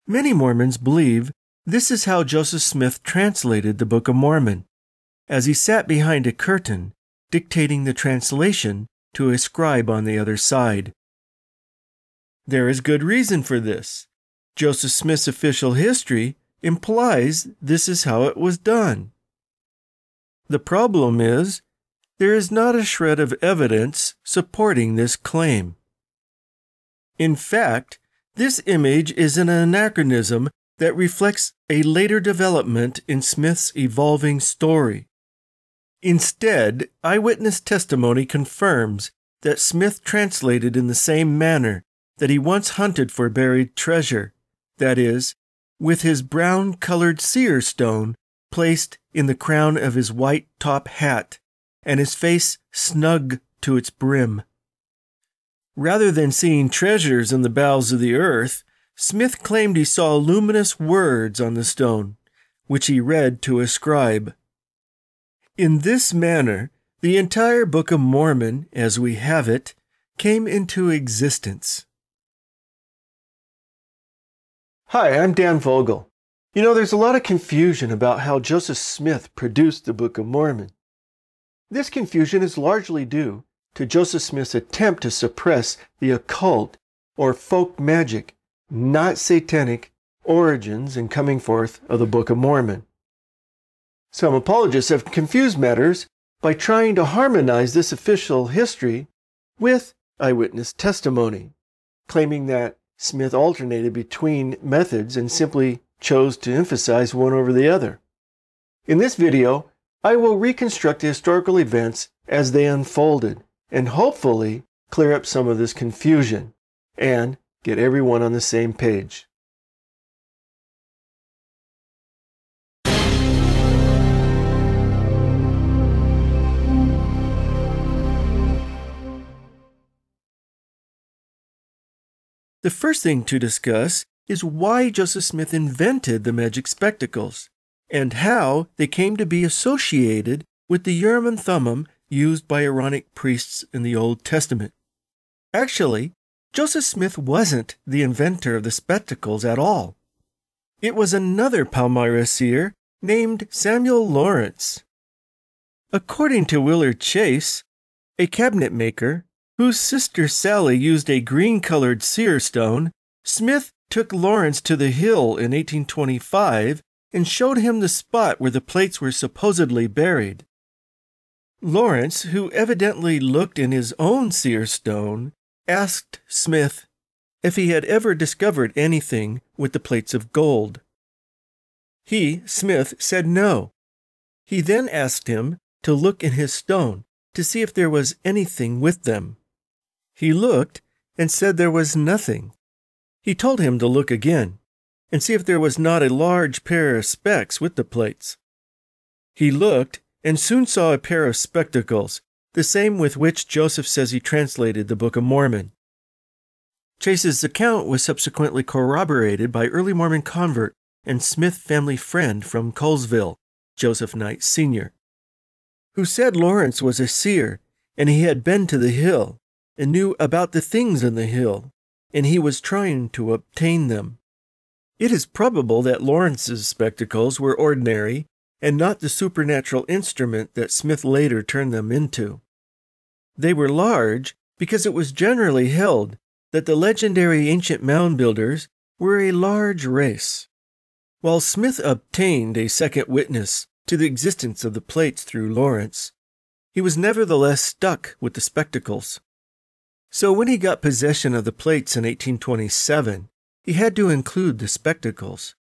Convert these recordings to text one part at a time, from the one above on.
Many Mormons believe this is how Joseph Smith translated the Book of Mormon, as he sat behind a curtain, dictating the translation to a scribe on the other side. There is good reason for this. Joseph Smith's official history implies this is how it was done. The problem is, there is not a shred of evidence supporting this claim. In fact, this image is an anachronism that reflects a later development in Smith's evolving story. Instead, eyewitness testimony confirms that Smith translated in the same manner that he once hunted for buried treasure, that is, with his brown-colored seer stone placed in the crown of his white top hat and his face snug to its brim. Rather than seeing treasures in the bowels of the earth, Smith claimed he saw luminous words on the stone, which he read to a scribe. In this manner, the entire Book of Mormon, as we have it, came into existence. Hi, I'm Dan Vogel. There's a lot of confusion about how Joseph Smith produced the Book of Mormon. This confusion is largely due to Joseph Smith's attempt to suppress the occult or folk magic, not satanic, origins and coming forth of the Book of Mormon. Some apologists have confused matters by trying to harmonize this official history with eyewitness testimony, claiming that Smith alternated between methods and simply chose to emphasize one over the other. In this video, I will reconstruct the historical events as they unfolded and hopefully clear up some of this confusion and get everyone on the same page. The first thing to discuss is why Joseph Smith invented the magic spectacles and how they came to be associated with the Urim and Thummim used by Aaronic priests in the Old Testament. Actually, Joseph Smith wasn't the inventor of the spectacles at all. It was another Palmyra seer named Samuel Lawrence. According to Willard Chase, a cabinet maker, whose sister Sally used a green-colored seer stone, Smith took Lawrence to the hill in 1825 and showed him the spot where the plates were supposedly buried. Lawrence, who evidently looked in his own seer stone, asked Smith if he had ever discovered anything with the plates of gold. He, Smith, said no. He then asked him to look in his stone to see if there was anything with them. He looked and said there was nothing. He told him to look again and see if there was not a large pair of specs with the plates. He looked and soon saw a pair of spectacles, the same with which Joseph says he translated the Book of Mormon. Chase's account was subsequently corroborated by early Mormon convert and Smith family friend from Colesville, Joseph Knight Sr., who said Lawrence was a seer and he had been to the hill and knew about the things in the hill, and he was trying to obtain them. It is probable that Lawrence's spectacles were ordinary and not the supernatural instrument that Smith later turned them into. They were large because it was generally held that the legendary ancient mound builders were a large race. While Smith obtained a second witness to the existence of the plates through Lawrence, he was nevertheless stuck with the spectacles. So when he got possession of the plates in 1827, he had to include the spectacles.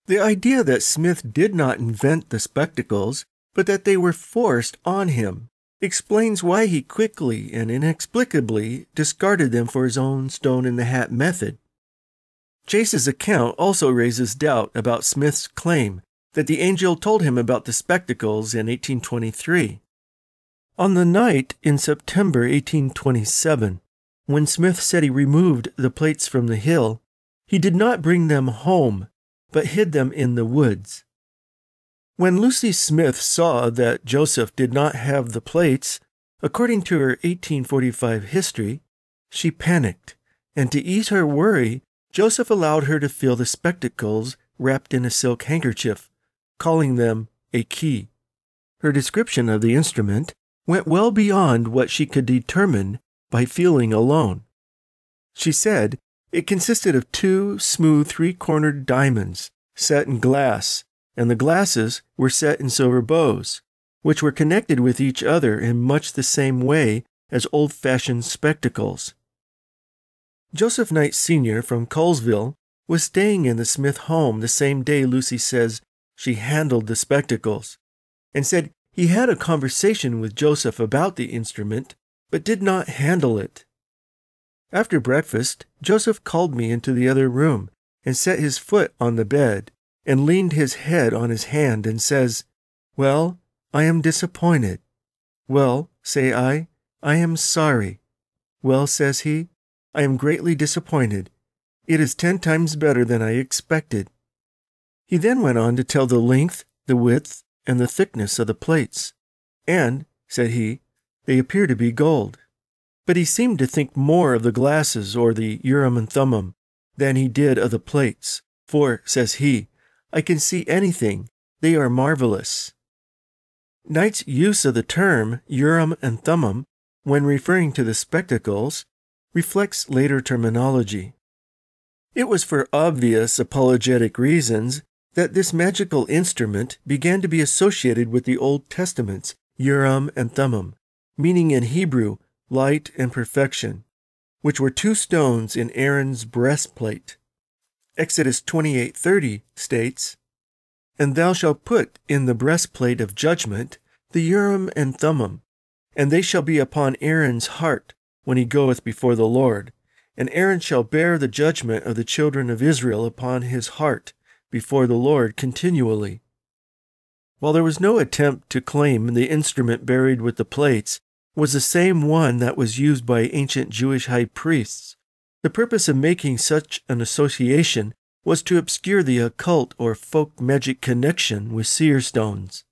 The idea that Smith did not invent the spectacles, but that they were forced on him, explains why he quickly and inexplicably discarded them for his own stone-in-the-hat method. Chase's account also raises doubt about Smith's claim that the angel told him about the spectacles in 1823. On the night in September 1827, when Smith said he removed the plates from the hill, he did not bring them home, but hid them in the woods. When Lucy Smith saw that Joseph did not have the plates, according to her 1845 history, she panicked, and to ease her worry, Joseph allowed her to feel the spectacles wrapped in a silk handkerchief, calling them a key. Her description of the instrument went well beyond what she could determine by feeling alone. She said it consisted of 2 smooth 3-cornered diamonds set in glass, and the glasses were set in silver bows, which were connected with each other in much the same way as old-fashioned spectacles. Joseph Knight Sr. from Colesville was staying in the Smith home the same day Lucy says she handled the spectacles, and said he had a conversation with Joseph about the instrument, but did not handle it. After breakfast, Joseph called me into the other room and set his foot on the bed and leaned his head on his hand and says, "Well, I am disappointed." "Well," say I am sorry." "Well," says he, "I am greatly disappointed. It is 10 times better than I expected." He then went on to tell the length, the width, and the thickness of the plates, and, said he, they appear to be gold. But he seemed to think more of the glasses or the Urim and Thummim than he did of the plates, for, says he, I can see anything. They are marvelous. Knight's use of the term Urim and Thummim when referring to the spectacles reflects later terminology. It was for obvious apologetic reasons that this magical instrument began to be associated with the Old Testament's Urim and Thummim, meaning in Hebrew light and perfection, which were 2 stones in Aaron's breastplate. Exodus 28:30 states, "And thou shalt put in the breastplate of judgment the Urim and Thummim, and they shall be upon Aaron's heart when he goeth before the Lord. And Aaron shall bear the judgment of the children of Israel upon his heart before the Lord continually." While there was no attempt to claim the instrument buried with the plates was the same one that was used by ancient Jewish high priests, the purpose of making such an association was to obscure the occult or folk magic connection with seer stones.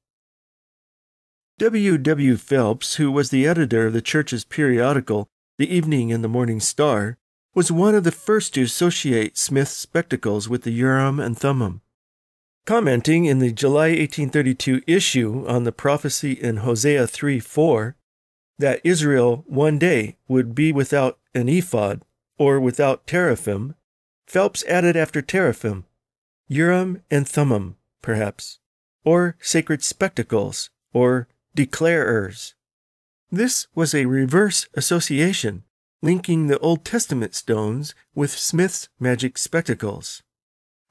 W. W. Phelps, who was the editor of the church's periodical, The Evening and the Morning Star, was one of the first to associate Smith's spectacles with the Urim and Thummim. Commenting in the July 1832 issue on the prophecy in Hosea 3:4 that Israel one day would be without an ephod, or without teraphim, Phelps added after teraphim, Urim and Thummim, perhaps, or sacred spectacles, or declarers. This was a reverse association, linking the Old Testament stones with Smith's magic spectacles.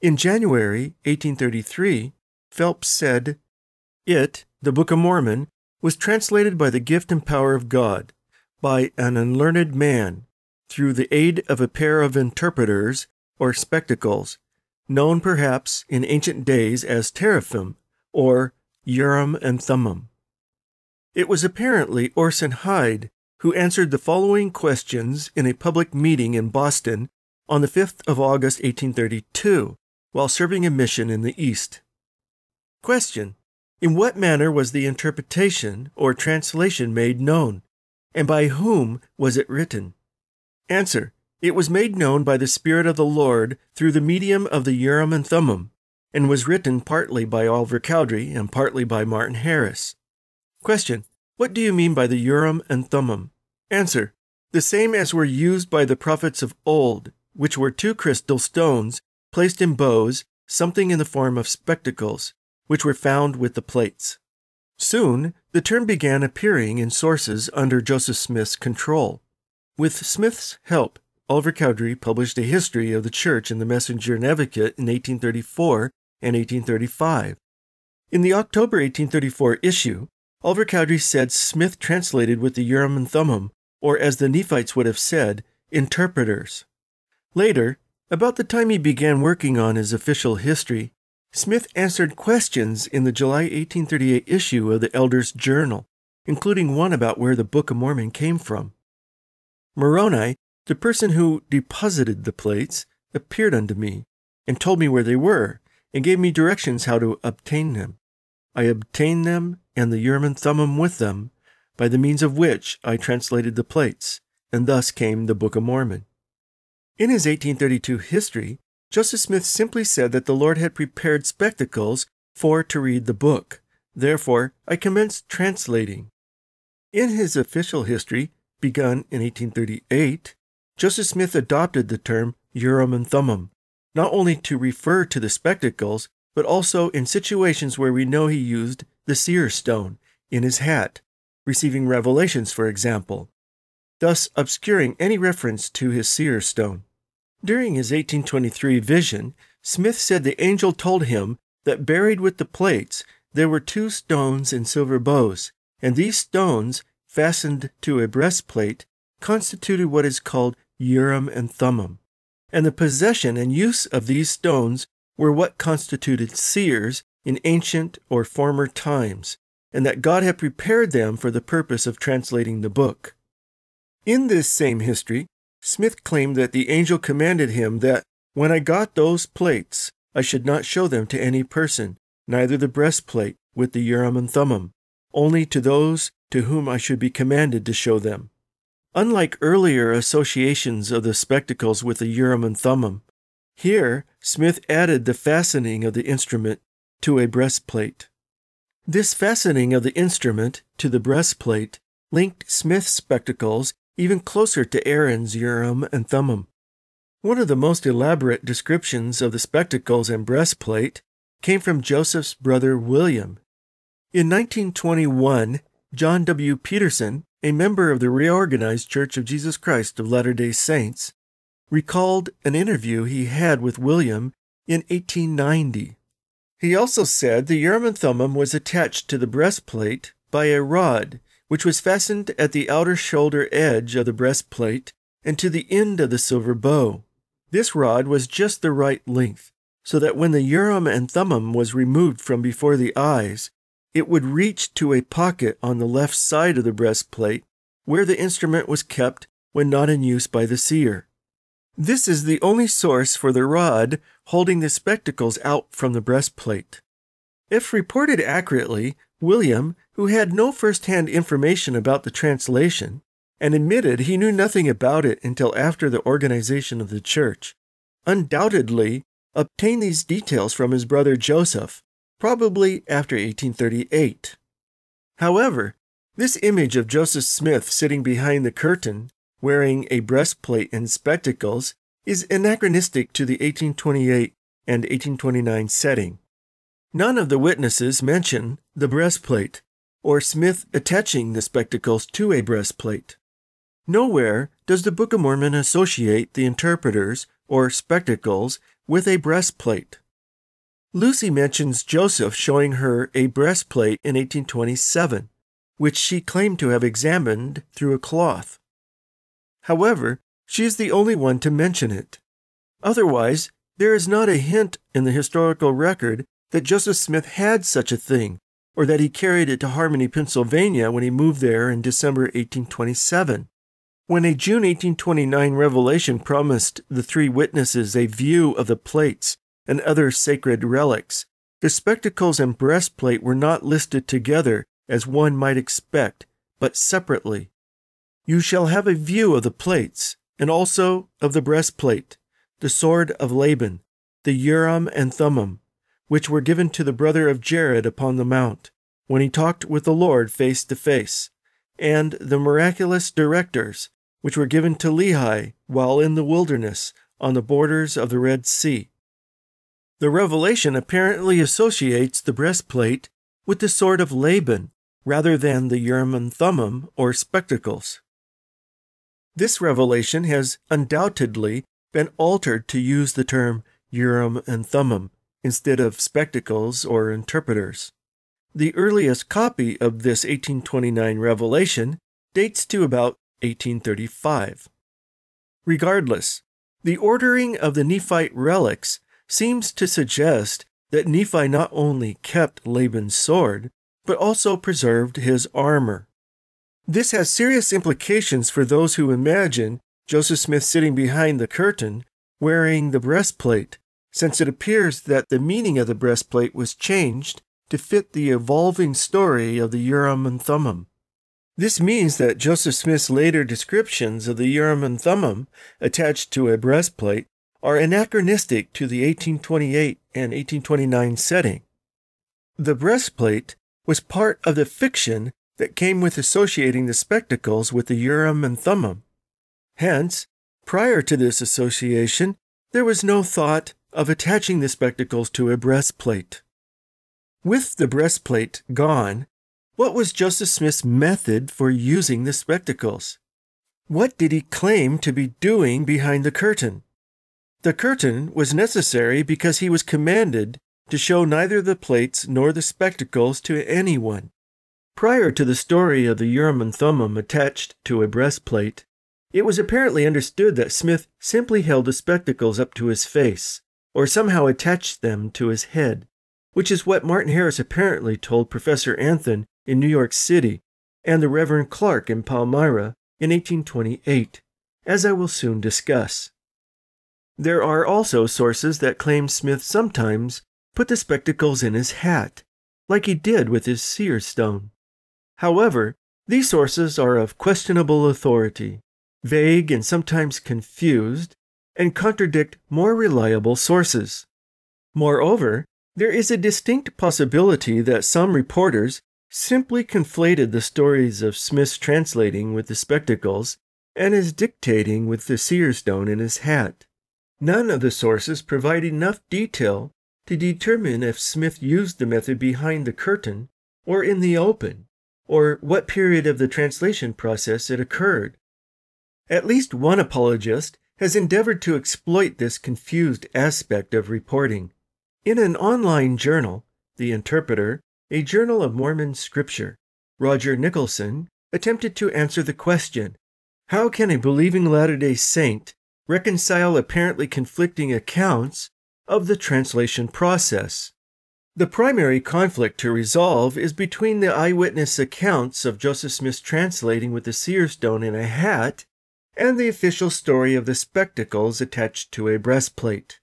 In January 1833, Phelps said, "It, the Book of Mormon, was translated by the gift and power of God, by an unlearned man, through the aid of a pair of interpreters, or spectacles, known perhaps in ancient days as teraphim, or Urim and Thummim." It was apparently Orson Hyde who answered the following questions in a public meeting in Boston on the 5th of August 1832, while serving a mission in the East. Question: in what manner was the interpretation or translation made known, and by whom was it written? Answer: it was made known by the Spirit of the Lord through the medium of the Urim and Thummim, and was written partly by Oliver Cowdery and partly by Martin Harris. Question: what do you mean by the Urim and Thummim? Answer: the same as were used by the prophets of old, which were 2 crystal stones placed in bows, something in the form of spectacles, which were found with the plates. Soon, the term began appearing in sources under Joseph Smith's control. With Smith's help, Oliver Cowdery published a history of the church in the Messenger and Advocate in 1834 and 1835. In the October 1834 issue, Oliver Cowdery said Smith translated with the Urim and Thummim, or as the Nephites would have said, interpreters. Later, about the time he began working on his official history, Smith answered questions in the July 1838 issue of the Elder's Journal, including one about where the Book of Mormon came from. Moroni, the person who deposited the plates, appeared unto me, and told me where they were, and gave me directions how to obtain them. I obtained them, and the Urim and Thummim with them, by the means of which I translated the plates, and thus came the Book of Mormon. In his 1832 history, Joseph Smith simply said that the Lord had prepared spectacles for to read the book. Therefore, I commenced translating. In his official history, begun in 1838, Joseph Smith adopted the term Urim and Thummim, not only to refer to the spectacles, but also in situations where we know he used the seer stone in his hat, receiving revelations, for example, thus obscuring any reference to his seer stone. During his 1823 vision, Smith said the angel told him that buried with the plates there were 2 stones in silver bows, and these stones, fastened to a breastplate, constituted what is called Urim and Thummim, and the possession and use of these stones were what constituted seers in ancient or former times, and that God had prepared them for the purpose of translating the book. In this same history, Smith claimed that the angel commanded him that, when I got those plates, I should not show them to any person, neither the breastplate with the Urim and Thummim, only to those to whom I should be commanded to show them. Unlike earlier associations of the spectacles with the Urim and Thummim, here Smith added the fastening of the instrument to a breastplate. This fastening of the instrument to the breastplate linked Smith's spectacles even closer to Aaron's Urim and Thummim. One of the most elaborate descriptions of the spectacles and breastplate came from Joseph's brother William. In 1921, John W. Peterson, a member of the Reorganized Church of Jesus Christ of Latter-day Saints, recalled an interview he had with William in 1890. He also said the Urim and Thummim was attached to the breastplate by a rod, which was fastened at the outer shoulder edge of the breastplate and to the end of the silver bow. This rod was just the right length, so that when the Urim and Thummim was removed from before the eyes, it would reach to a pocket on the left side of the breastplate, where the instrument was kept when not in use by the seer. This is the only source for the rod holding the spectacles out from the breastplate. If reported accurately, William, who had no first-hand information about the translation, and admitted he knew nothing about it until after the organization of the church, undoubtedly obtained these details from his brother Joseph, probably after 1838. However, this image of Joseph Smith sitting behind the curtain, wearing a breastplate and spectacles, is anachronistic to the 1828 and 1829 setting. None of the witnesses mention the breastplate, or Smith attaching the spectacles to a breastplate. Nowhere does the Book of Mormon associate the interpreters, or spectacles, with a breastplate. Lucy mentions Joseph showing her a breastplate in 1827, which she claimed to have examined through a cloth. However, she is the only one to mention it. Otherwise, there is not a hint in the historical record that Joseph Smith had such a thing, or that he carried it to Harmony, Pennsylvania when he moved there in December 1827. When a June 1829 revelation promised the 3 witnesses a view of the plates and other sacred relics, the spectacles and breastplate were not listed together as one might expect, but separately. You shall have a view of the plates, and also of the breastplate, the sword of Laban, the Urim and Thummim, which were given to the brother of Jared upon the mount, when he talked with the Lord face to face, and the miraculous directors, which were given to Lehi while in the wilderness on the borders of the Red Sea. The revelation apparently associates the breastplate with the sword of Laban rather than the Urim and Thummim or spectacles. This revelation has undoubtedly been altered to use the term Urim and Thummim instead of spectacles or interpreters. The earliest copy of this 1829 revelation dates to about 1835. Regardless, the ordering of the Nephite relics seems to suggest that Nephi not only kept Laban's sword, but also preserved his armor. This has serious implications for those who imagine Joseph Smith sitting behind the curtain, wearing the breastplate, since it appears that the meaning of the breastplate was changed to fit the evolving story of the Urim and Thummim. This means that Joseph Smith's later descriptions of the Urim and Thummim attached to a breastplate are anachronistic to the 1828 and 1829 setting. The breastplate was part of the fiction that came with associating the spectacles with the Urim and Thummim. Hence, prior to this association, there was no thought of attaching the spectacles to a breastplate. With the breastplate gone, what was Joseph Smith's method for using the spectacles? What did he claim to be doing behind the curtain? The curtain was necessary because he was commanded to show neither the plates nor the spectacles to anyone. Prior to the story of the Urim and Thummim attached to a breastplate, it was apparently understood that Smith simply held the spectacles up to his face, or somehow attached them to his head, which is what Martin Harris apparently told Professor Anthon in New York City and the Reverend Clark in Palmyra in 1828, as I will soon discuss. There are also sources that claim Smith sometimes put the spectacles in his hat, like he did with his seer stone. However, these sources are of questionable authority, vague and sometimes confused, and contradict more reliable sources. Moreover, there is a distinct possibility that some reporters simply conflated the stories of Smith's translating with the spectacles and his dictating with the seer stone in his hat. None of the sources provide enough detail to determine if Smith used the method behind the curtain or in the open, or what period of the translation process it occurred. At least one apologist has endeavored to exploit this confused aspect of reporting. In an online journal, The Interpreter, a journal of Mormon scripture, Roger Nicholson attempted to answer the question, how can a believing Latter-day Saint reconcile apparently conflicting accounts of the translation process? The primary conflict to resolve is between the eyewitness accounts of Joseph Smith's translating with the seer stone in a hat and the official story of the spectacles attached to a breastplate.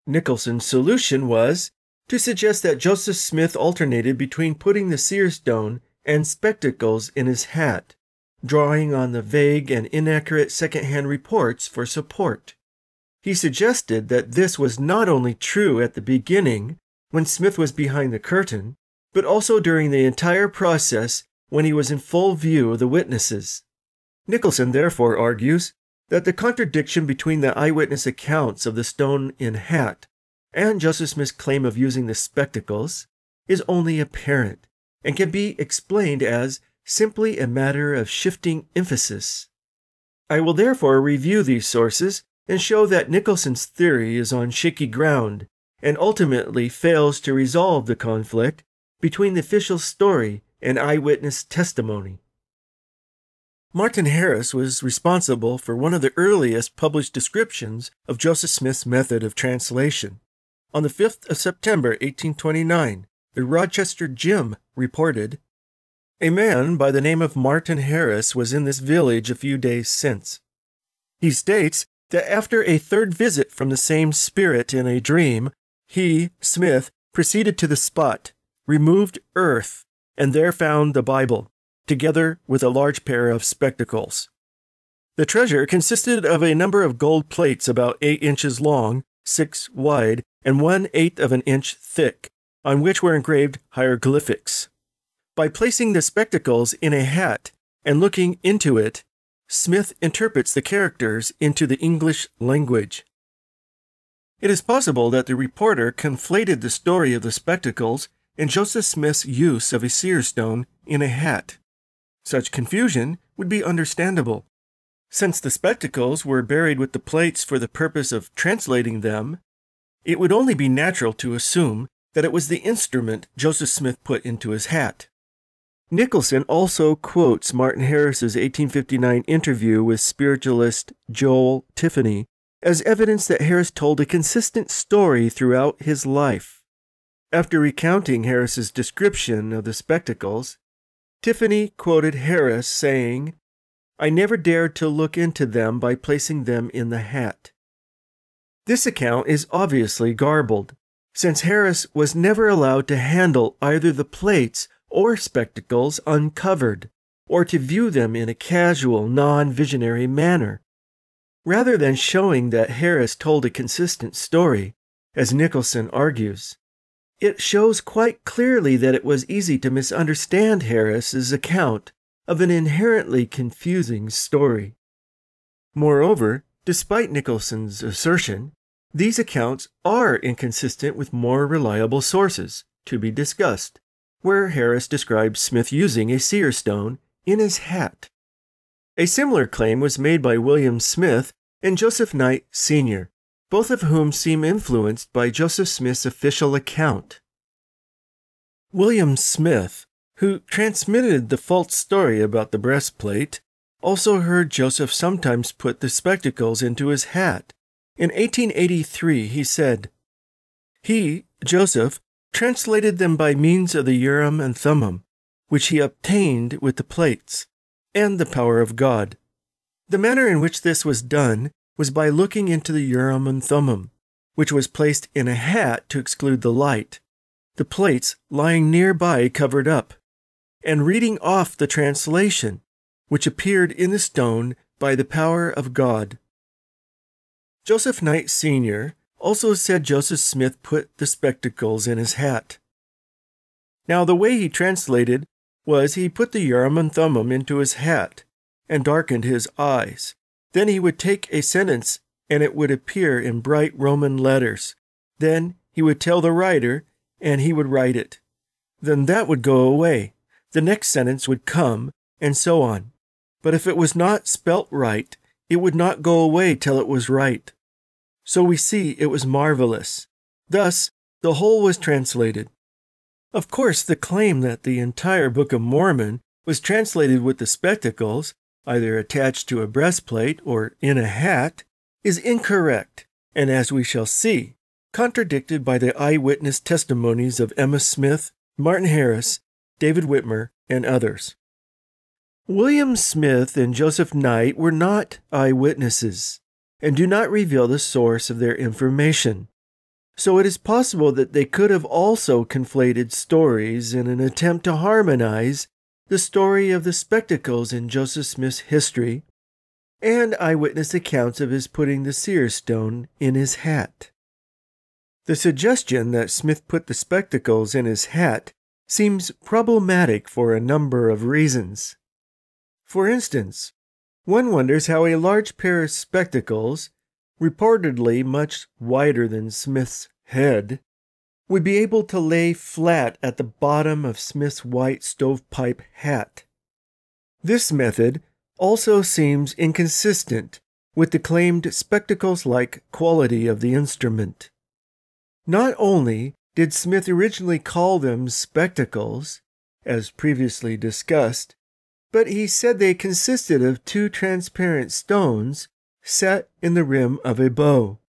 Nicholson's solution was to suggest that Joseph Smith alternated between putting the seer stone and spectacles in his hat, drawing on the vague and inaccurate second-hand reports for support. He suggested that this was not only true at the beginning, when Smith was behind the curtain, but also during the entire process when he was in full view of the witnesses. Nicholson therefore argues that the contradiction between the eyewitness accounts of the stone in hat and Joseph Smith's claim of using the spectacles is only apparent and can be explained as simply a matter of shifting emphasis. I will therefore review these sources and show that Nicholson's theory is on shaky ground and ultimately fails to resolve the conflict between the official story and eyewitness testimony. Martin Harris was responsible for one of the earliest published descriptions of Joseph Smith's method of translation. On the 5th of September, 1829, the Rochester Jim reported, "A man by the name of Martin Harris was in this village a few days since. He states that after a third visit from the same spirit in a dream, he, Smith, proceeded to the spot, removed earth, and there found the Bible, together with a large pair of spectacles. The treasure consisted of a number of gold plates about 8 inches long, 6 wide, and 1/8 of an inch thick, on which were engraved hieroglyphics. By placing the spectacles in a hat and looking into it, Smith interprets the characters into the English language." It is possible that the reporter conflated the story of the spectacles and Joseph Smith's use of a seer stone in a hat. Such confusion would be understandable. Since the spectacles were buried with the plates for the purpose of translating them, it would only be natural to assume that it was the instrument Joseph Smith put into his hat. Nicholson also quotes Martin Harris's 1859 interview with spiritualist Joel Tiffany as evidence that Harris told a consistent story throughout his life. After recounting Harris's description of the spectacles, Tiffany quoted Harris saying, "I never dared to look into them by placing them in the hat." This account is obviously garbled, since Harris was never allowed to handle either the plates or spectacles uncovered, or to view them in a casual, non-visionary manner. Rather than showing that Harris told a consistent story, as Nicholson argues, it shows quite clearly that it was easy to misunderstand Harris's account of an inherently confusing story. Moreover, despite Nicholson's assertion, these accounts are inconsistent with more reliable sources, to be discussed, where Harris describes Smith using a seer stone in his hat. A similar claim was made by William Smith and Joseph Knight, Sr., both of whom seem influenced by Joseph Smith's official account. William Smith, who transmitted the false story about the breastplate, also heard Joseph sometimes put the spectacles into his hat. In 1883, he said, "He, Joseph, translated them by means of the Urim and Thummim, which he obtained with the plates, and the power of God. The manner in which this was done was by looking into the Urim and Thummim, which was placed in a hat to exclude the light, the plates lying nearby covered up, and reading off the translation, which appeared in the stone by the power of God." Joseph Knight Sr. also said Joseph Smith put the spectacles in his hat. Now, the way he translated was he put the Urim and Thummim into his hat and darkened his eyes. Then he would take a sentence and it would appear in bright Roman letters. Then he would tell the writer and he would write it. Then that would go away. The next sentence would come, and so on. But if it was not spelt right, it would not go away till it was right. So we see it was marvelous. Thus, the whole was translated. Of course, the claim that the entire Book of Mormon was translated with the spectacles, either attached to a breastplate or in a hat, is incorrect, and as we shall see, contradicted by the eyewitness testimonies of Emma Smith, Martin Harris, David Whitmer, and others. William Smith and Joseph Knight were not eyewitnesses, and do not reveal the source of their information. So it is possible that they could have also conflated stories in an attempt to harmonize the story of the spectacles in Joseph Smith's history and eyewitness accounts of his putting the seer stone in his hat. The suggestion that Smith put the spectacles in his hat seems problematic for a number of reasons. For instance, one wonders how a large pair of spectacles, reportedly much wider than Smith's head, would be able to lay flat at the bottom of Smith's white stovepipe hat. This method also seems inconsistent with the claimed spectacles-like quality of the instrument. Not only did Smith originally call them spectacles, as previously discussed, but he said they consisted of two transparent stones set in the rim of a bow.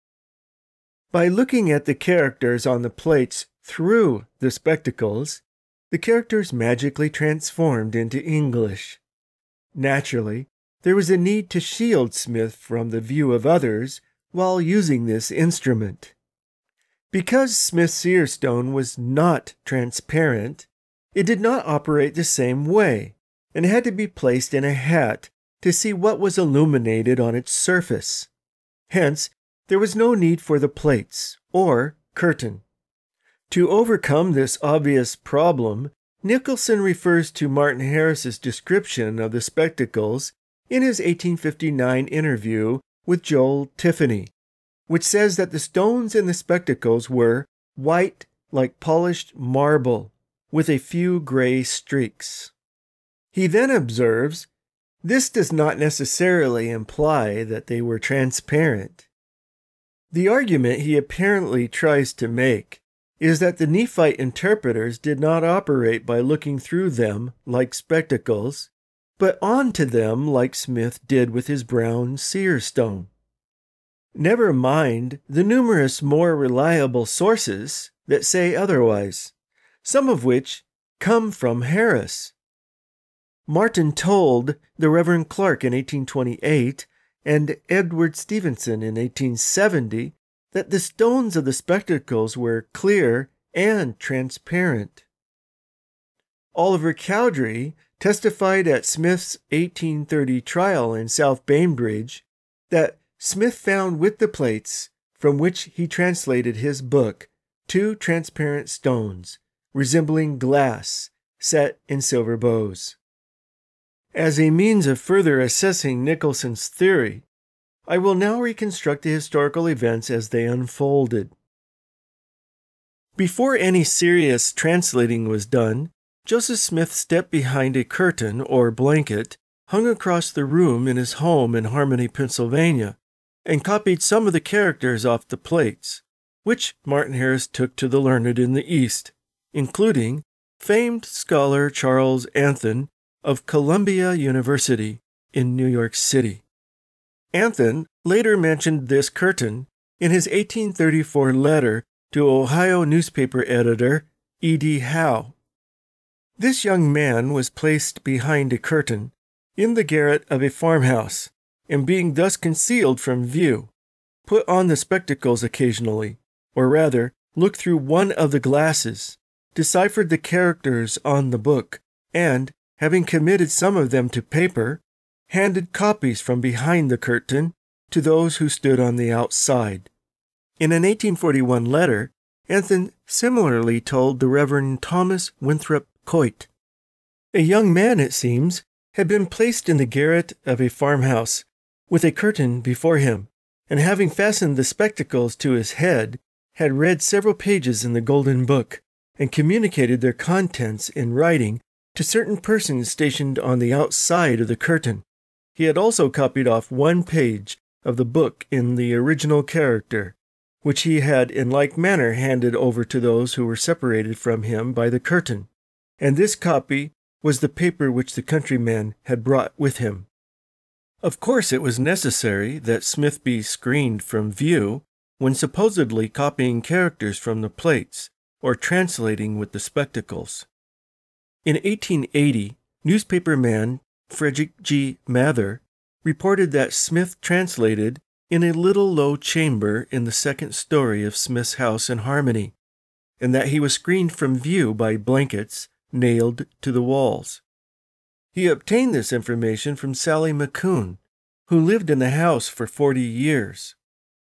By looking at the characters on the plates through the spectacles, the characters magically transformed into English. Naturally, there was a need to shield Smith from the view of others while using this instrument. Because Smith's seer stone was not transparent, it did not operate the same way, and had to be placed in a hat to see what was illuminated on its surface. Hence, there was no need for the plates or curtain. To overcome this obvious problem, Nicholson refers to Martin Harris's description of the spectacles in his 1859 interview with Joel Tiffany, which says that the stones in the spectacles were white like polished marble, with a few gray streaks. He then observes, this does not necessarily imply that they were transparent. The argument he apparently tries to make is that the Nephite interpreters did not operate by looking through them like spectacles, but onto them like Smith did with his brown seer stone. Never mind the numerous more reliable sources that say otherwise, some of which come from Harris. Martin told the Reverend Clark in 1828 and Edward Stevenson in 1870 that the stones of the spectacles were clear and transparent. Oliver Cowdery testified at Smith's 1830 trial in South Bainbridge that Smith found with the plates from which he translated his book 2 transparent stones, resembling glass, set in silver bows. As a means of further assessing Nicholson's theory, I will now reconstruct the historical events as they unfolded. Before any serious translating was done, Joseph Smith stepped behind a curtain or blanket hung across the room in his home in Harmony, Pennsylvania, and copied some of the characters off the plates, which Martin Harris took to the learned in the East, including famed scholar Charles Anthon of Columbia University in New York City. Anthon later mentioned this curtain in his 1834 letter to Ohio newspaper editor E.D. Howe. This young man was placed behind a curtain in the garret of a farmhouse, and being thus concealed from view, put on the spectacles occasionally, or rather, looked through one of the glasses, deciphered the characters on the book, and, having committed some of them to paper, handed copies from behind the curtain to those who stood on the outside. In an 1841 letter, Anthon similarly told the Reverend Thomas Winthrop Coit. A young man, it seems, had been placed in the garret of a farmhouse, with a curtain before him, and having fastened the spectacles to his head, had read several pages in the Golden Book, and communicated their contents in writing to certain persons stationed on the outside of the curtain. He had also copied off one page of the book in the original character, which he had in like manner handed over to those who were separated from him by the curtain, and this copy was the paper which the countryman had brought with him. Of course it was necessary that Smith be screened from view when supposedly copying characters from the plates, or translating with the spectacles. In 1880, newspaperman Frederick G. Mather reported that Smith translated in a little low chamber in the second story of Smith's house in Harmony, and that he was screened from view by blankets nailed to the walls. He obtained this information from Sally McCoon, who lived in the house for 40 years.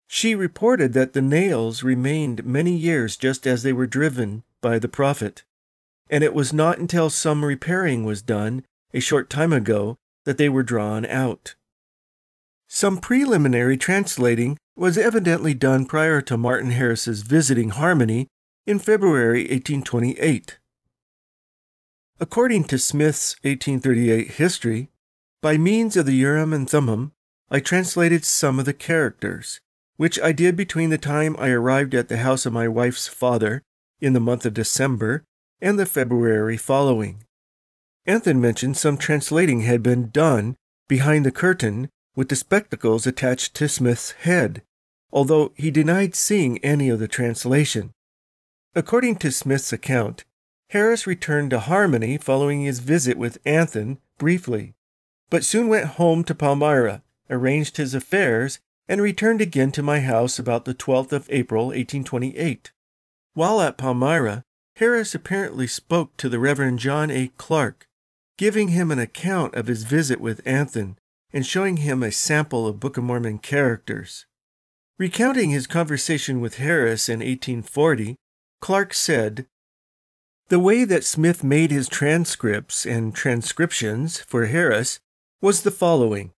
She reported that the nails remained many years just as they were driven by the prophet, and it was not until some repairing was done a short time ago that they were drawn out. Some preliminary translating was evidently done prior to Martin Harris's visiting Harmony in February 1828. According to Smith's 1838 history, by means of the Urim and Thummim, I translated some of the characters, which I did between the time I arrived at the house of my wife's father in the month of December and the February following. Anthon mentioned some translating had been done behind the curtain with the spectacles attached to Smith's head, although he denied seeing any of the translation. According to Smith's account, Harris returned to Harmony following his visit with Anthon briefly, but soon went home to Palmyra, arranged his affairs, and returned again to my house about the 12th of April, 1828. While at Palmyra, Harris apparently spoke to the Reverend John A. Clark, giving him an account of his visit with Anthon and showing him a sample of Book of Mormon characters. Recounting his conversation with Harris in 1840, Clark said, "The way that Smith made his transcripts and transcriptions for Harris was the following.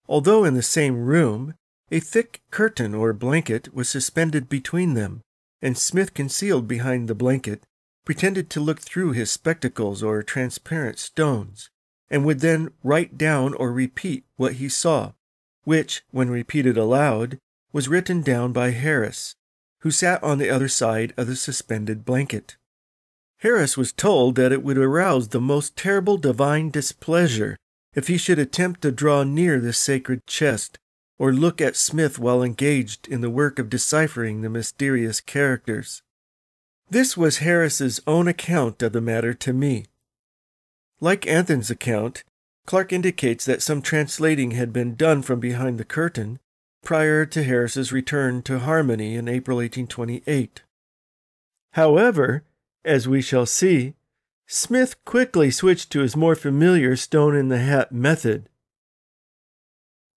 Although in the same room, a thick curtain or blanket was suspended between them, and Smith, concealed behind the blanket, pretended to look through his spectacles or transparent stones, and would then write down or repeat what he saw, which, when repeated aloud, was written down by Harris, who sat on the other side of the suspended blanket. Harris was told that it would arouse the most terrible divine displeasure if he should attempt to draw near the sacred chest, or look at Smith while engaged in the work of deciphering the mysterious characters. This was Harris's own account of the matter to me. Like Anthon's account, Clark indicates that some translating had been done from behind the curtain prior to Harris's return to Harmony in April 1828. However, as we shall see, Smith quickly switched to his more familiar stone-in-the-hat method.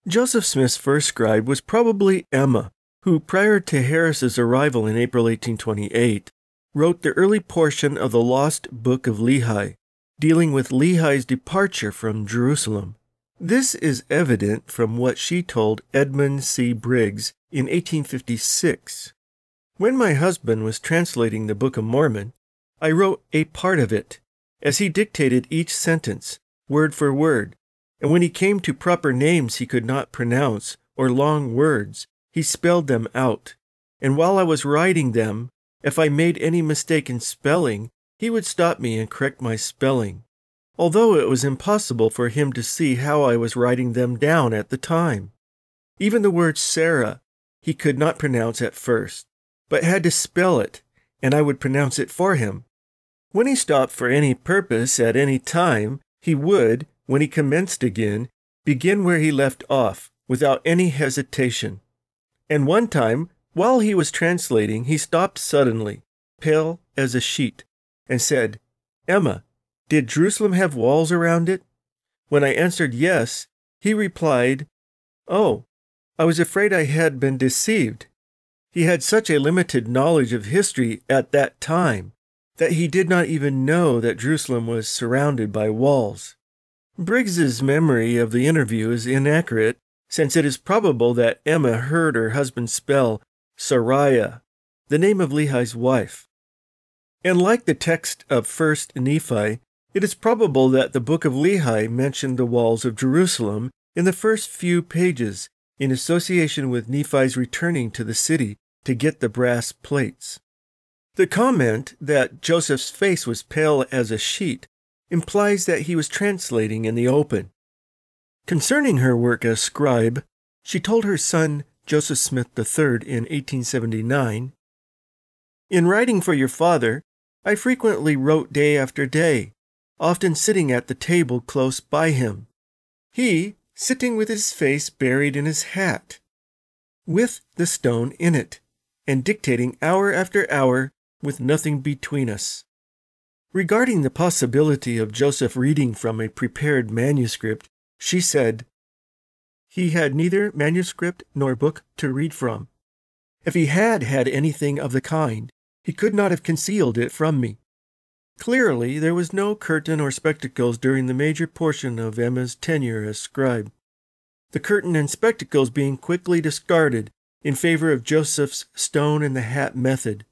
Joseph Smith's first scribe was probably Emma, who, prior to Harris's arrival in April 1828, wrote the early portion of the lost Book of Lehi, dealing with Lehi's departure from Jerusalem. This is evident from what she told Edmund C. Briggs in 1856. When my husband was translating the Book of Mormon, I wrote a part of it, as he dictated each sentence, word for word, and when he came to proper names he could not pronounce, or long words, he spelled them out, and while I was writing them, if I made any mistake in spelling, he would stop me and correct my spelling, although it was impossible for him to see how I was writing them down at the time. Even the word Sarah he could not pronounce at first, but had to spell it, and I would pronounce it for him. When he stopped for any purpose at any time, he would, when he commenced again, begin where he left off, without any hesitation. And one time, while he was translating, he stopped suddenly, pale as a sheet, and said, "Emma, did Jerusalem have walls around it?" When I answered yes, he replied, "Oh, I was afraid I had been deceived." He had such a limited knowledge of history at that time that he did not even know that Jerusalem was surrounded by walls. Briggs's memory of the interview is inaccurate, since it is probable that Emma heard her husband spell Sariah, the name of Lehi's wife. And like the text of 1 Nephi, it is probable that the Book of Lehi mentioned the walls of Jerusalem in the first few pages in association with Nephi's returning to the city to get the brass plates. The comment that Joseph's face was pale as a sheet implies that he was translating in the open. Concerning her work as scribe, she told her son Joseph Smith III in 1879, "In writing for your father, I frequently wrote day after day, often sitting at the table close by him, he sitting with his face buried in his hat, with the stone in it, and dictating hour after hour with nothing between us." Regarding the possibility of Joseph reading from a prepared manuscript, she said, "He had neither manuscript nor book to read from. If he had had anything of the kind, he could not have concealed it from me." Clearly, there was no curtain or spectacles during the major portion of Emma's tenure as scribe, the curtain and spectacles being quickly discarded in favor of Joseph's stone-in-the-hat method.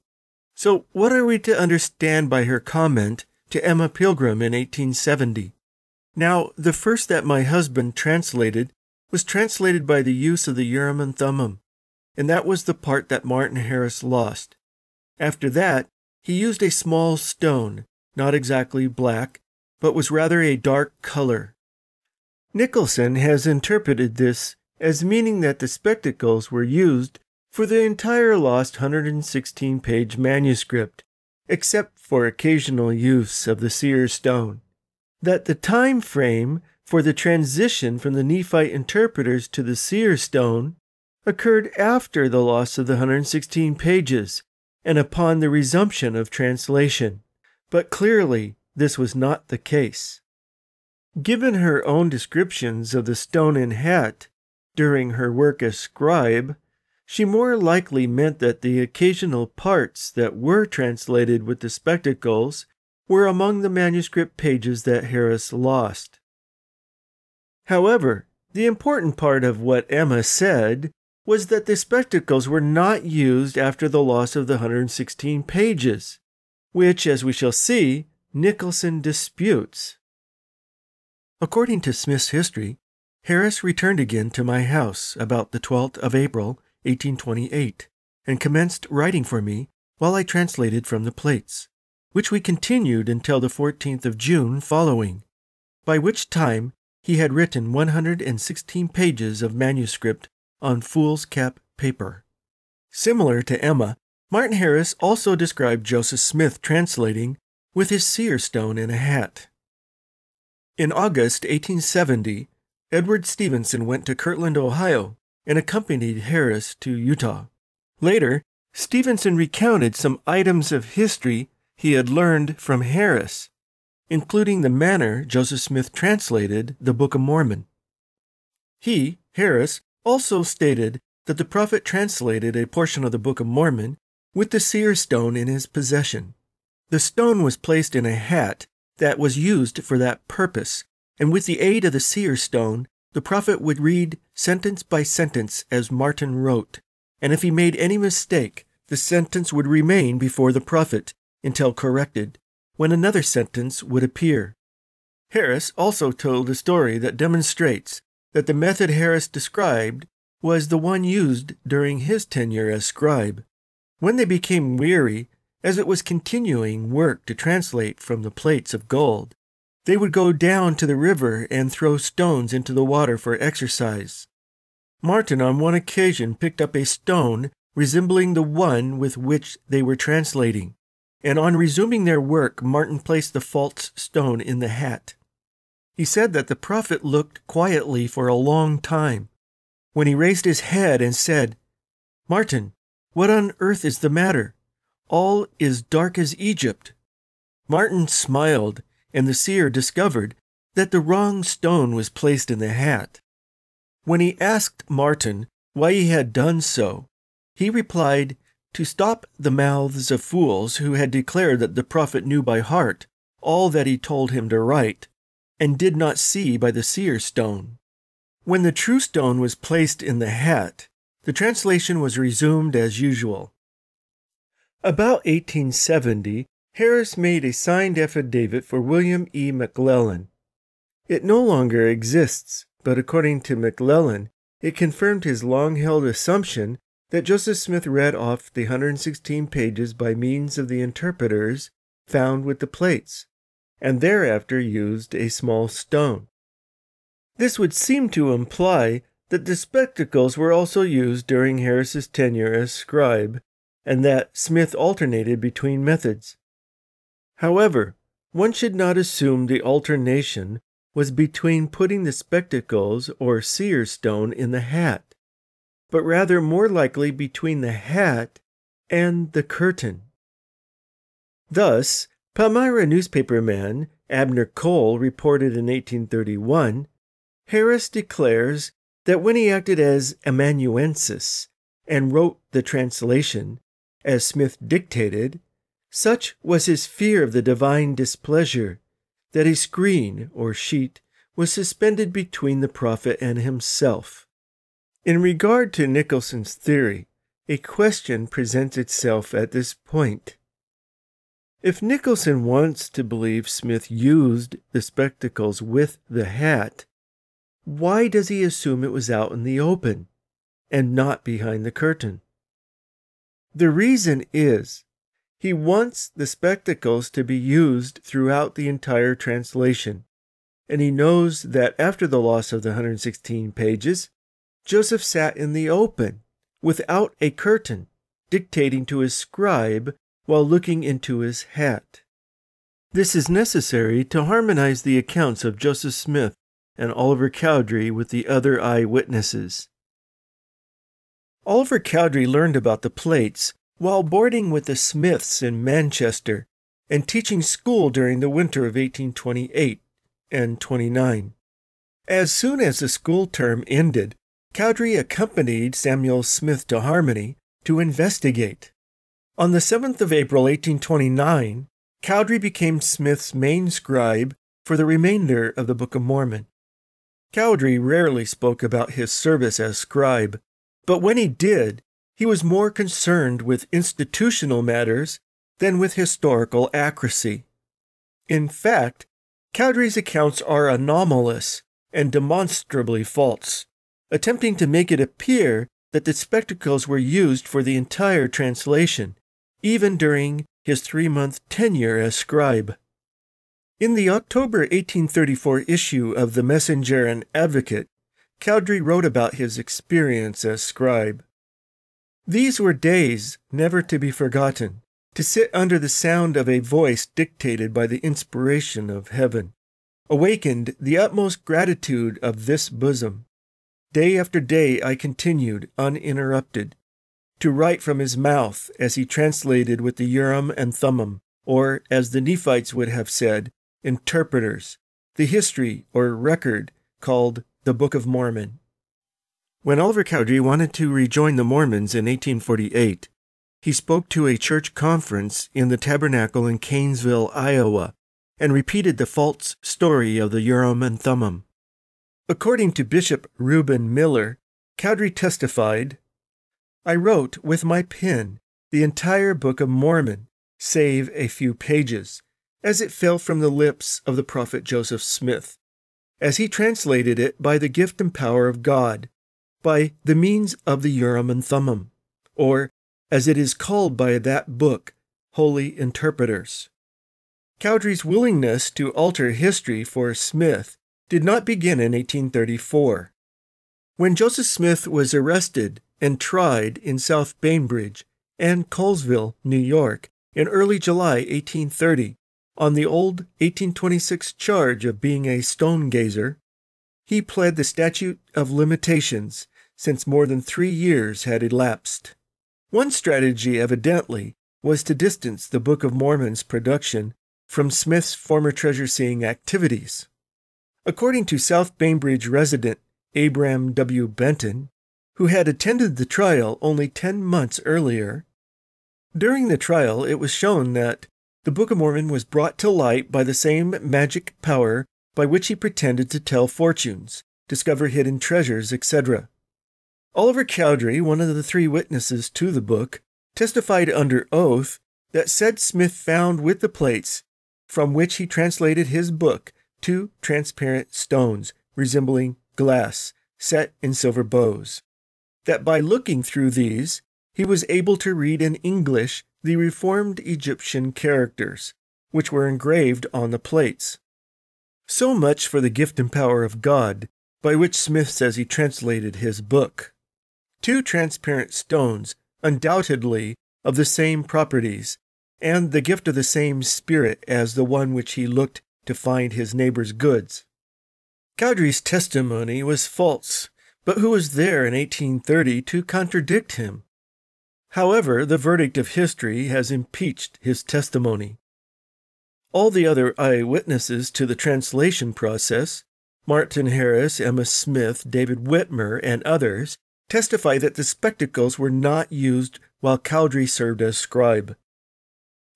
So what are we to understand by her comment to Emma Pilgrim in 1870? Now, the first that my husband translated was translated by the use of the Urim and Thummim, and that was the part that Martin Harris lost. After that, he used a small stone, not exactly black, but was rather a dark color. Nicholson has interpreted this as meaning that the spectacles were used for the entire lost 116-page manuscript, except for occasional use of the seer stone. That the time frame for the transition from the Nephite interpreters to the seer stone occurred after the loss of the 116 pages and upon the resumption of translation. But clearly, this was not the case. Given her own descriptions of the stone and hat during her work as scribe, she more likely meant that the occasional parts that were translated with the spectacles were among the manuscript pages that Harris lost. However, the important part of what Emma said was that the spectacles were not used after the loss of the 116 pages, which, as we shall see, Nicholson disputes. According to Smith's history, Harris returned again to my house about the 12th of April, 1828, and commenced writing for me while I translated from the plates, which we continued until the 14th of June following, by which time he had written 116 pages of manuscript on foolscap paper. Similar to Emma, Martin Harris also described Joseph Smith translating with his seer stone in a hat. In August 1870, Edward Stevenson went to Kirtland, Ohio, and accompanied Harris to Utah. Later, Stevenson recounted some items of history he had learned from Harris. including the manner Joseph Smith translated the Book of Mormon. He, Harris, also stated that the prophet translated a portion of the Book of Mormon with the seer stone in his possession. The stone was placed in a hat that was used for that purpose, and with the aid of the seer stone, the prophet would read sentence by sentence as Martin wrote, and if he made any mistake, the sentence would remain before the prophet until corrected, when another sentence would appear. Harris also told a story that demonstrates that the method Harris described was the one used during his tenure as scribe. When they became weary, as it was continuing work to translate from the plates of gold, they would go down to the river and throw stones into the water for exercise. Martin on one occasion picked up a stone resembling the one with which they were translating, and on resuming their work, Martin placed the false stone in the hat. He said that the prophet looked quietly for a long time, when he raised his head and said, "Martin, what on earth is the matter? All is dark as Egypt." Martin smiled, and the seer discovered that the wrong stone was placed in the hat. When he asked Martin why he had done so, he replied, to stop the mouths of fools who had declared that the prophet knew by heart all that he told him to write, and did not see by the seer stone. When the true stone was placed in the hat, the translation was resumed as usual. About 1870, Harris made a signed affidavit for William E. McLellan. It no longer exists, but according to McLellan, it confirmed his long-held assumption that Joseph Smith read off the 116 pages by means of the interpreters found with the plates, and thereafter used a small stone. This would seem to imply that the spectacles were also used during Harris's tenure as scribe, and that Smith alternated between methods. However, one should not assume the alternation was between putting the spectacles or seer stone in the hat, but rather more likely between the hat and the curtain. Thus, Palmyra newspaperman Abner Cole reported in 1831, Harris declares that when he acted as amanuensis and wrote the translation, as Smith dictated, such was his fear of the divine displeasure that a screen or sheet was suspended between the prophet and himself. In regard to Nicholson's theory, a question presents itself at this point. If Nicholson wants to believe Smith used the spectacles with the hat, why does he assume it was out in the open and not behind the curtain? The reason is he wants the spectacles to be used throughout the entire translation, and he knows that after the loss of the 116 pages, Joseph sat in the open, without a curtain, dictating to his scribe while looking into his hat. This is necessary to harmonize the accounts of Joseph Smith and Oliver Cowdery with the other eyewitnesses. Oliver Cowdery learned about the plates while boarding with the Smiths in Manchester and teaching school during the winter of 1828 and 29. As soon as the school term ended, Cowdery accompanied Samuel Smith to Harmony to investigate. On the 7th of April, 1829, Cowdery became Smith's main scribe for the remainder of the Book of Mormon. Cowdery rarely spoke about his service as scribe, but when he did, he was more concerned with institutional matters than with historical accuracy. In fact, Cowdery's accounts are anomalous and demonstrably false, attempting to make it appear that the spectacles were used for the entire translation, even during his 3-month tenure as scribe. In the October 1834 issue of the Messenger and Advocate, Cowdery wrote about his experience as scribe. These were days never to be forgotten, to sit under the sound of a voice dictated by the inspiration of heaven, awakened the utmost gratitude of this bosom. Day after day I continued, uninterrupted, to write from his mouth as he translated with the Urim and Thummim, or, as the Nephites would have said, interpreters, the history or record called the Book of Mormon. When Oliver Cowdery wanted to rejoin the Mormons in 1848, he spoke to a church conference in the Tabernacle in Canesville, Iowa, and repeated the false story of the Urim and Thummim. According to Bishop Reuben Miller, Cowdery testified, "I wrote with my pen the entire Book of Mormon, save a few pages, as it fell from the lips of the prophet Joseph Smith, as he translated it by the gift and power of God, by the means of the Urim and Thummim, or, as it is called by that book, holy interpreters." Cowdery's willingness to alter history for Smith did not begin in 1834. When Joseph Smith was arrested and tried in South Bainbridge and Colesville, New York, in early July 1830 on the old 1826 charge of being a stone gazer, he pled the statute of limitations, since more than 3 years had elapsed. One strategy, evidently, was to distance the Book of Mormon's production from Smith's former treasure-seeing activities. According to South Bainbridge resident Abram W. Benton, who had attended the trial only 10 months earlier, during the trial it was shown that the Book of Mormon was brought to light by the same magic power by which he pretended to tell fortunes, discover hidden treasures, etc. Oliver Cowdery, one of the 3 witnesses to the book, testified under oath that said Smith found with the plates from which he translated his book 2 transparent stones resembling glass set in silver bows, that by looking through these he was able to read in English the Reformed Egyptian characters, which were engraved on the plates. So much for the gift and power of God, by which Smith says he translated his book. 2 transparent stones, undoubtedly of the same properties, and the gift of the same spirit as the one which he looked to find his neighbor's goods. Cowdery's testimony was false, but who was there in 1830 to contradict him? However, the verdict of history has impeached his testimony. All the other eyewitnesses to the translation process, Martin Harris, Emma Smith, David Whitmer, and others, testify that the spectacles were not used while Cowdery served as scribe.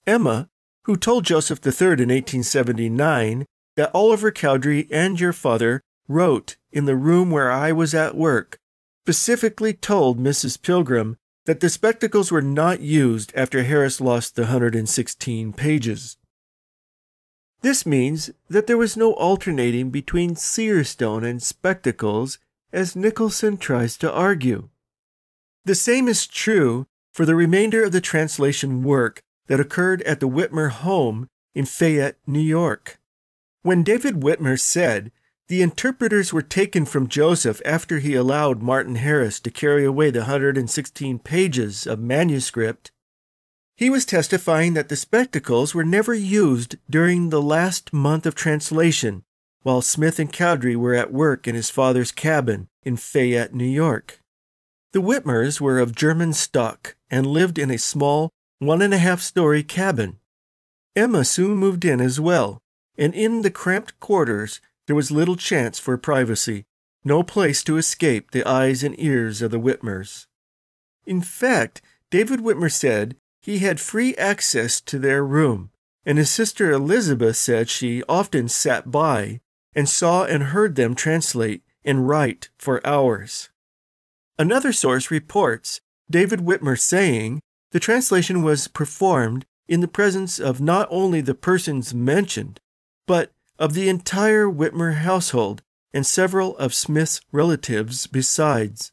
Emma, who told Joseph III in 1879 that Oliver Cowdery and your father wrote in the room where I was at work, specifically told Mrs. Pilgrim that the spectacles were not used after Harris lost the 116 pages. This means that there was no alternating between seer stone and spectacles, as Nicholson tries to argue. The same is true for the remainder of the translation work that occurred at the Whitmer home in Fayette, New York. When David Whitmer said the interpreters were taken from Joseph after he allowed Martin Harris to carry away the 116 pages of manuscript, he was testifying that the spectacles were never used during the last month of translation, while Smith and Cowdery were at work in his father's cabin in Fayette, New York. The Whitmers were of German stock and lived in a small 1.5-story cabin. Emma soon moved in as well, and in the cramped quarters there was little chance for privacy, no place to escape the eyes and ears of the Whitmers. In fact, David Whitmer said he had free access to their room, and his sister Elizabeth said she often sat by and saw and heard them translate and write for hours. Another source reports David Whitmer saying the translation was performed in the presence of not only the persons mentioned, but of the entire Whitmer household and several of Smith's relatives besides.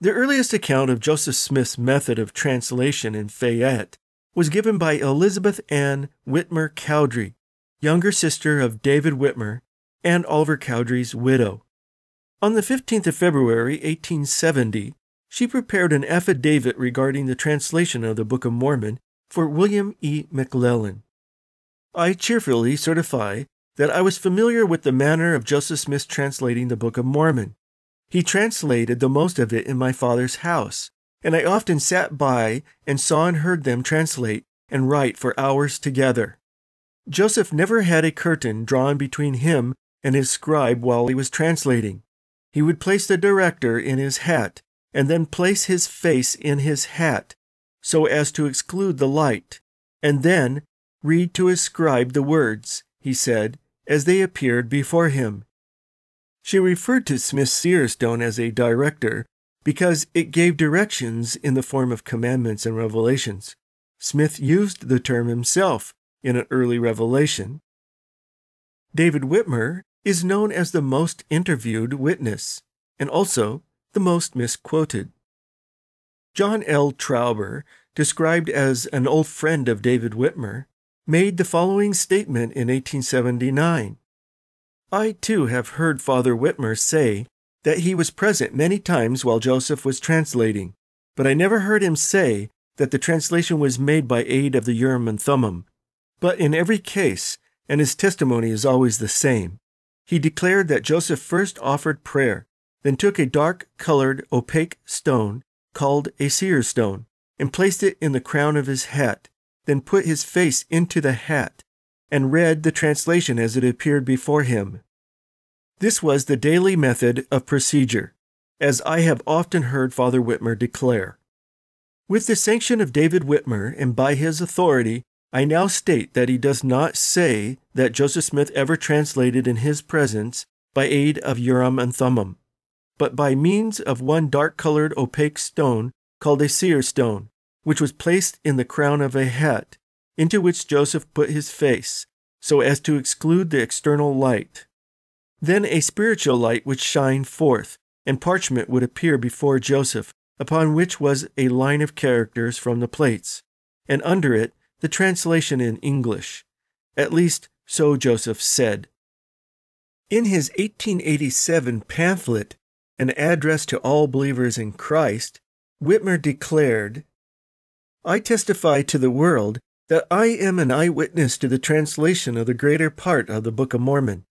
The earliest account of Joseph Smith's method of translation in Fayette was given by Elizabeth Ann Whitmer Cowdery, younger sister of David Whitmer and Oliver Cowdery's widow. On the 15th of February, 1870, she prepared an affidavit regarding the translation of the Book of Mormon for William E. McClellan. I cheerfully certify that I was familiar with the manner of Joseph Smith translating the Book of Mormon. He translated the most of it in my father's house, and I often sat by and saw and heard them translate and write for hours together. Joseph never had a curtain drawn between him and his scribe while he was translating. He would place the director in his hat, and then place his face in his hat, so as to exclude the light, and then read to his scribe the words, he said, as they appeared before him. She referred to Smith's seer stone as a director because it gave directions in the form of commandments and revelations. Smith used the term himself in an early revelation. David Whitmer is known as the most interviewed witness, and also the most misquoted. John L. Trauber, described as an old friend of David Whitmer, made the following statement in 1879. I, too, have heard Father Whitmer say that he was present many times while Joseph was translating, but I never heard him say that the translation was made by aid of the Urim and Thummim. But in every case, and his testimony is always the same, he declared that Joseph first offered prayer, then took a dark-colored opaque stone called a seer stone, and placed it in the crown of his hat, then put his face into the hat, and read the translation as it appeared before him. This was the daily method of procedure, as I have often heard Father Whitmer declare. With the sanction of David Whitmer and by his authority, I now state that he does not say that Joseph Smith ever translated in his presence by aid of Urim and Thummim, but by means of one dark-colored opaque stone called a seer stone, which was placed in the crown of a hat, into which Joseph put his face, so as to exclude the external light. Then a spiritual light would shine forth, and parchment would appear before Joseph, upon which was a line of characters from the plates, and under it the translation in English. At least, so Joseph said. In his 1887 pamphlet, An Address to All Believers in Christ, Whitmer declared, I testify to the world that I am an eyewitness to the translation of the greater part of the Book of Mormon.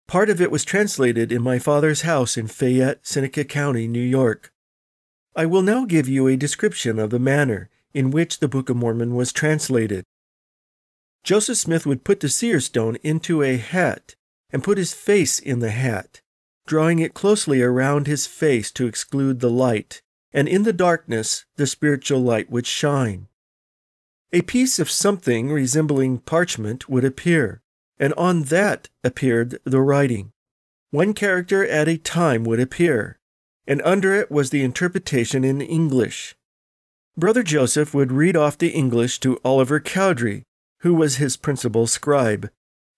Part of it was translated in my father's house in Fayette, Seneca County, New York. I will now give you a description of the manner in which the Book of Mormon was translated. Joseph Smith would put the seer stone into a hat and put his face in the hat, drawing it closely around his face to exclude the light, and in the darkness the spiritual light would shine. A piece of something resembling parchment would appear, and on that appeared the writing. One character at a time would appear, and under it was the interpretation in English. Brother Joseph would read off the English to Oliver Cowdery, who was his principal scribe,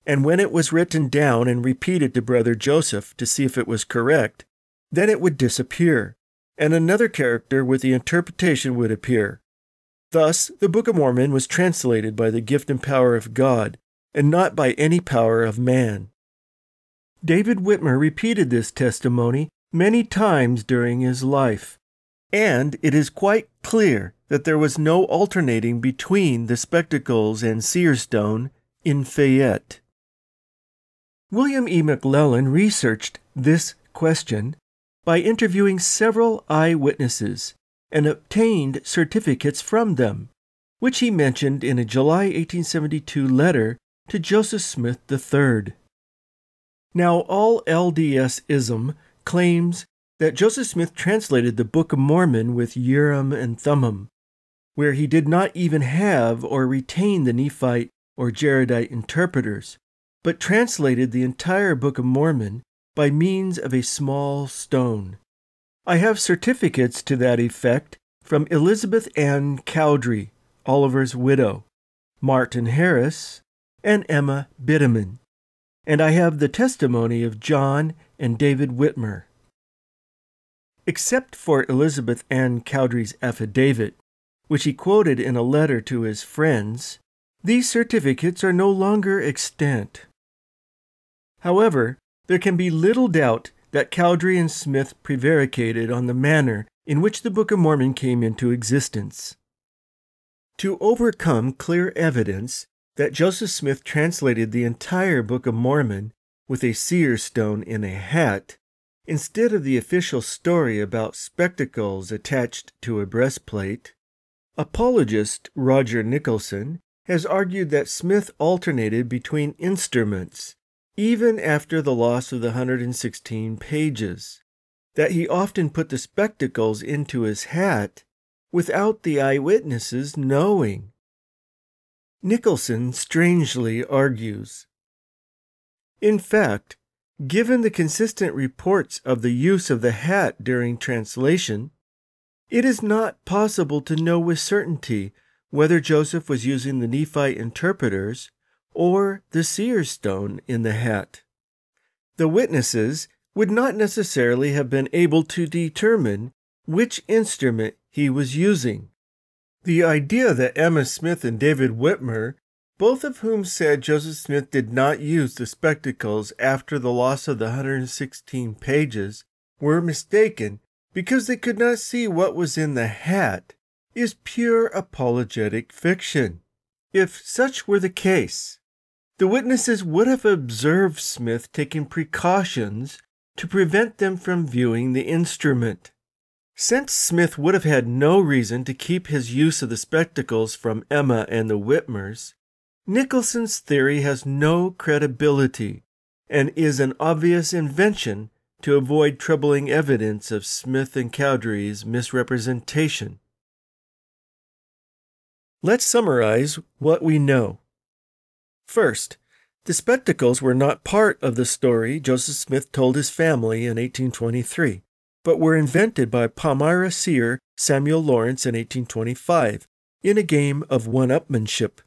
and when it was written down and repeated to Brother Joseph to see if it was correct, then it would disappear, and another character with the interpretation would appear. Thus, the Book of Mormon was translated by the gift and power of God, and not by any power of man. David Whitmer repeated this testimony many times during his life, and it is quite clear that there was no alternating between the spectacles and seer stone in Fayette. William E. McLellan researched this question by interviewing several eyewitnesses and obtained certificates from them, which he mentioned in a July 1872 letter to Joseph Smith III. Now, all LDS-ism claims that Joseph Smith translated the Book of Mormon with Urim and Thummim, where he did not even have or retain the Nephite or Jaredite interpreters, but translated the entire Book of Mormon by means of a small stone. I have certificates to that effect from Elizabeth Ann Cowdery, Oliver's widow, Martin Harris, and Emma Bitteman, and I have the testimony of John and David Whitmer. Except for Elizabeth Ann Cowdery's affidavit, which he quoted in a letter to his friends, these certificates are no longer extant. However, there can be little doubt that Cowdery and Smith prevaricated on the manner in which the Book of Mormon came into existence. To overcome clear evidence that Joseph Smith translated the entire Book of Mormon with a seer stone in a hat, instead of the official story about spectacles attached to a breastplate, apologist Roger Nicholson has argued that Smith alternated between instruments, even after the loss of the 116 pages, that he often put the spectacles into his hat without the eyewitnesses knowing. Nicholson strangely argues, in fact, given the consistent reports of the use of the hat during translation, it is not possible to know with certainty whether Joseph was using the Nephite interpreters or the seer stone in the hat. The witnesses would not necessarily have been able to determine which instrument he was using. The idea that Emma Smith and David Whitmer, both of whom said Joseph Smith did not use the spectacles after the loss of the 116 pages, were mistaken because they could not see what was in the hat, is pure apologetic fiction. If such were the case, the witnesses would have observed Smith taking precautions to prevent them from viewing the instrument. Since Smith would have had no reason to keep his use of the spectacles from Emma and the Whitmers, Nicholson's theory has no credibility and is an obvious invention to avoid troubling evidence of Smith and Cowdery's misrepresentation. Let's summarize what we know. First, the spectacles were not part of the story Joseph Smith told his family in 1823, but were invented by Palmyra seer Samuel Lawrence in 1825 in a game of one-upmanship.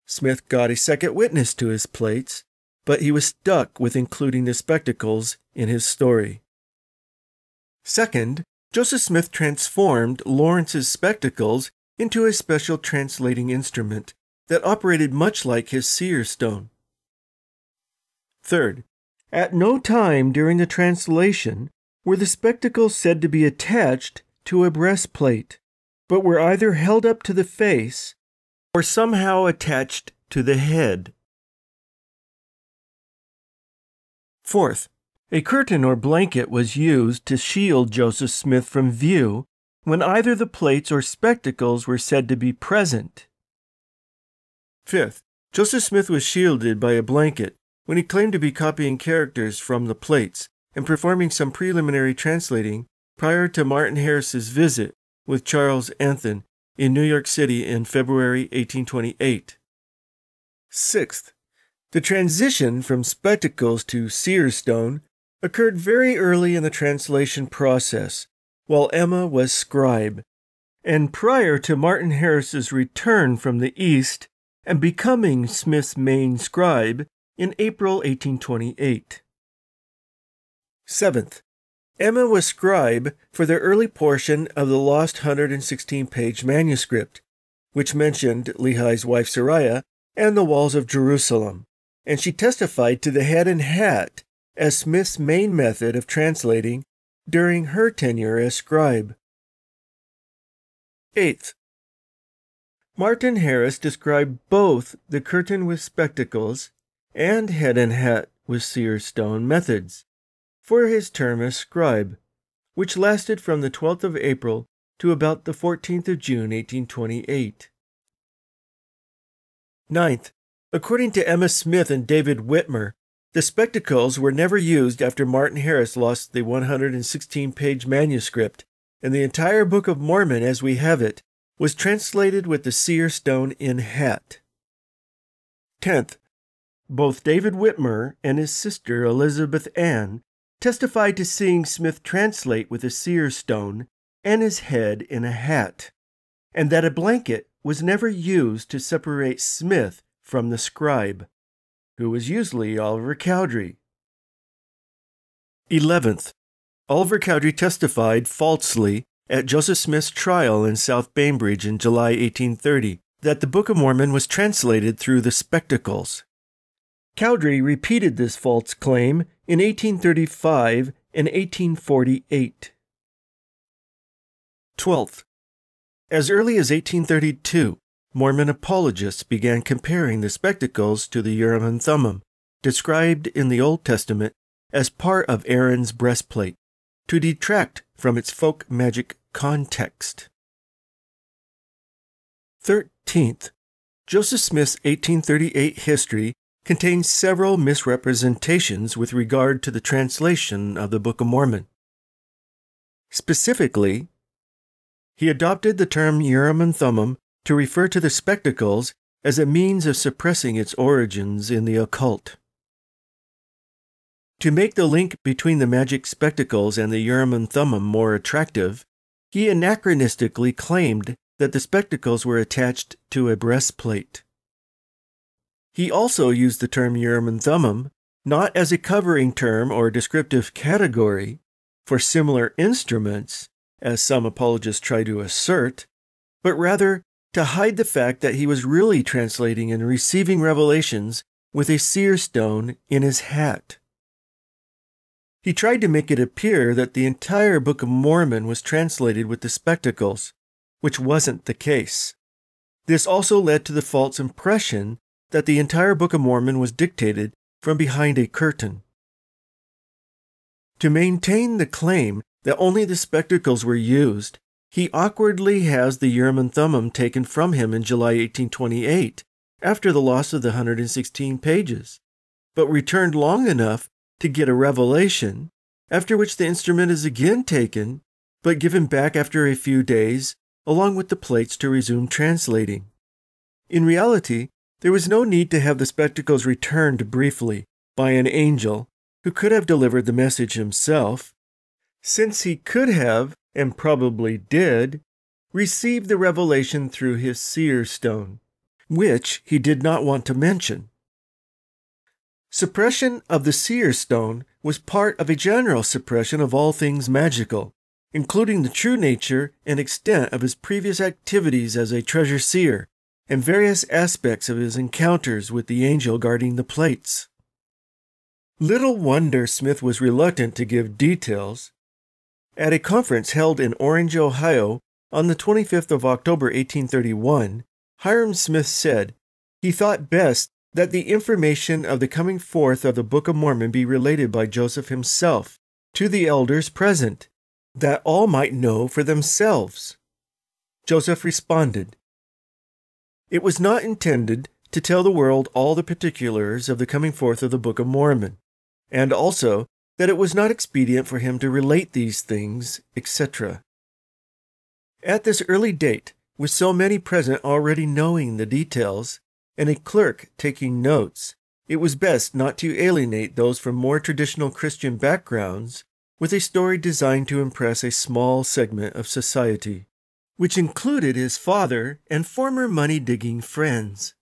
Smith got a second witness to his plates, but he was stuck with including the spectacles in his story. Second, Joseph Smith transformed Lawrence's spectacles into a special translating instrument that operated much like his seer stone. Third, at no time during the translation were the spectacles said to be attached to a breastplate, but were either held up to the face or somehow attached to the head. Fourth, a curtain or blanket was used to shield Joseph Smith from view when either the plates or spectacles were said to be present. Fifth, Joseph Smith was shielded by a blanket when he claimed to be copying characters from the plates and performing some preliminary translating prior to Martin Harris's visit with Charles Anthon in New York City in February 1828. Sixth, the transition from spectacles to seer stone occurred very early in the translation process, while Emma was scribe, and prior to Martin Harris's return from the East and becoming Smith's main scribe in April 1828. Seventh, Emma was scribe for the early portion of the lost 116-page manuscript, which mentioned Lehi's wife Sariah and the walls of Jerusalem, and she testified to the head and hat as Smith's main method of translating during her tenure as scribe. Eighth, Martin Harris described both the curtain with spectacles and head and hat with seer stone methods for his term as scribe, which lasted from the 12th of April to about the 14th of June, 1828. Ninth, according to Emma Smith and David Whitmer, the spectacles were never used after Martin Harris lost the 116-page manuscript, and the entire Book of Mormon as we have it was translated with the seer stone in hat. 10th, both David Whitmer and his sister Elizabeth Ann testified to seeing Smith translate with a seer stone and his head in a hat, and that a blanket was never used to separate Smith from the scribe, who was usually Oliver Cowdery. 11th, Oliver Cowdery testified falsely at Joseph Smith's trial in South Bainbridge in July 1830 that the Book of Mormon was translated through the spectacles. Cowdery repeated this false claim in 1835 and 1848. 12th, as early as 1832, Mormon apologists began comparing the spectacles to the Urim and Thummim, described in the Old Testament as part of Aaron's breastplate, to detract from its folk magic context. 13th, Joseph Smith's 1838 history contains several misrepresentations with regard to the translation of the Book of Mormon. Specifically, he adopted the term Urim and Thummim to refer to the spectacles as a means of suppressing its origins in the occult. To make the link between the magic spectacles and the Urim and Thummim more attractive, he anachronistically claimed that the spectacles were attached to a breastplate. He also used the term Urim and Thummim not as a covering term or descriptive category for similar instruments, as some apologists try to assert, but rather to hide the fact that he was really translating and receiving revelations with a seer stone in his hat. He tried to make it appear that the entire Book of Mormon was translated with the spectacles, which wasn't the case. This also led to the false impression that the entire Book of Mormon was dictated from behind a curtain. To maintain the claim that only the spectacles were used, he awkwardly has the Urim and Thummim taken from him in July 1828, after the loss of the 116 pages, but returned long enough to get a revelation, after which the instrument is again taken, but given back after a few days, along with the plates to resume translating. In reality, there was no need to have the spectacles returned briefly by an angel who could have delivered the message himself, since he could have, and probably did, receive the revelation through his seer stone, which he did not want to mention. Suppression of the seer stone was part of a general suppression of all things magical, including the true nature and extent of his previous activities as a treasure seer, and various aspects of his encounters with the angel guarding the plates. Little wonder Smith was reluctant to give details. At a conference held in Orange, Ohio, on the 25th of October 1831, Hiram Smith said he thought best that the information of the coming forth of the Book of Mormon be related by Joseph himself to the elders present, that all might know for themselves. Joseph responded, "It was not intended to tell the world all the particulars of the coming forth of the Book of Mormon, and also that it was not expedient for him to relate these things, etc." At this early date, with so many present already knowing the details, and a clerk taking notes, it was best not to alienate those from more traditional Christian backgrounds with a story designed to impress a small segment of society, which included his father and former money-digging friends.